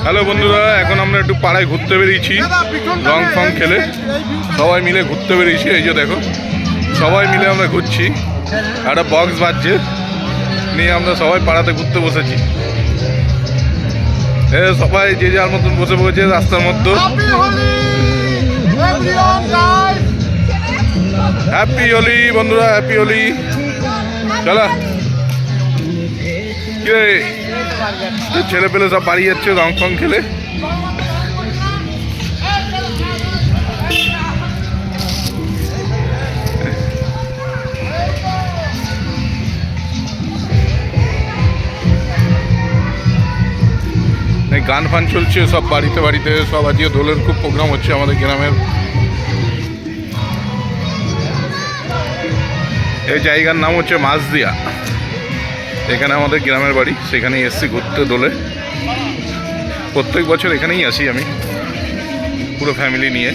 Hello বন্ধুরা, এখন আমরা একটু পাড়ায় ঘুরতে বেরিয়েছি রং ফং খেলে। সবাই মিলে ঘুরতে বেরিয়েছি। এই যে দেখো, সবাই মিলে আমরা ঘুরছি। একটা বক্স বাজছে নিয়ে আমরা সবাই পাড়াতে ঘুরতে বসেছি। সবাই যে যার মতন বসে পড়েছে রাস্তার মধ্যে। হ্যাপি হোলি বন্ধুরা, হ্যাপি হোলি। চলো ছেলে পেলে সব বাড়ি যাচ্ছে রং ফং খেলে। গান ফান চলছে সব বাড়িতে বাড়িতে, সব আজকে দোলের খুব প্রোগ্রাম হচ্ছে আমাদের গ্রামের। এই জায়গার নাম হচ্ছে মাঝদিয়া। এখানে আমাদের গ্রামের বাড়ি, সেখানেই এসছি ঘুরতে দোলে। প্রত্যেক বছর এখানেই আসি আমি পুরো ফ্যামিলি নিয়ে।